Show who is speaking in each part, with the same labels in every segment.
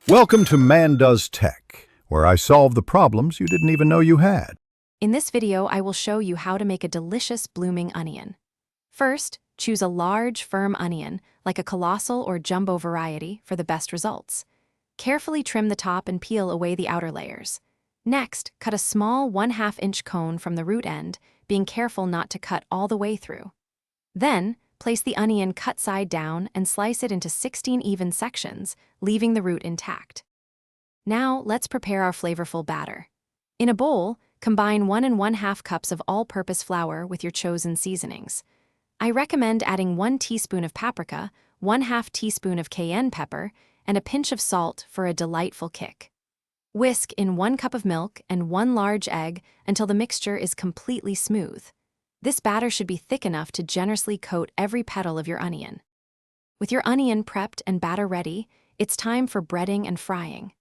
Speaker 1: Welcome to Man Does Tech, where I solve the problems you didn't even know you had.
Speaker 2: In this video, I will show you how to make a delicious blooming onion. First, choose a large, firm onion, like a colossal or jumbo variety, for the best results. Carefully trim the top and peel away the outer layers. Next, cut a small 1/2-inch cone from the root end, being careful not to cut all the way through. Then, place the onion cut side down and slice it into 16 even sections, leaving the root intact. Now, let's prepare our flavorful batter. In a bowl, combine 1 1/2 cups of all-purpose flour with your chosen seasonings. I recommend adding 1 teaspoon of paprika, 1/2 teaspoon of cayenne pepper, and a pinch of salt for a delightful kick. Whisk in 1 cup of milk and 1 large egg until the mixture is completely smooth. This batter should be thick enough to generously coat every petal of your onion. With your onion prepped and batter ready, it's time for breading and frying.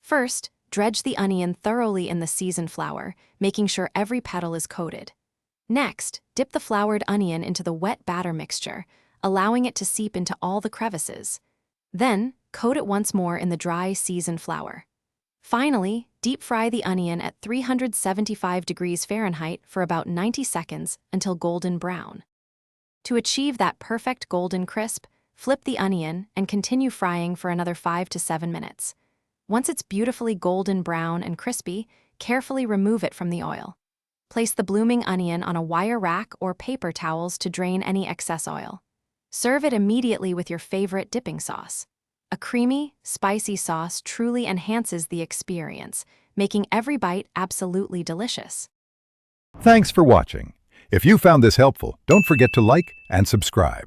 Speaker 2: First, dredge the onion thoroughly in the seasoned flour, making sure every petal is coated. Next, dip the floured onion into the wet batter mixture, allowing it to seep into all the crevices. Then, coat it once more in the dry, seasoned flour. Finally, deep fry the onion at 375 degrees Fahrenheit for about 90 seconds until golden brown. To achieve that perfect golden crisp, flip the onion and continue frying for another 5 to 7 minutes. Once it's beautifully golden brown and crispy, carefully remove it from the oil. Place the blooming onion on a wire rack or paper towels to drain any excess oil. Serve it immediately with your favorite dipping sauce. A creamy, spicy sauce truly enhances the experience, making every bite absolutely delicious.
Speaker 1: Thanks for watching. If you found this helpful, don't forget to like and subscribe.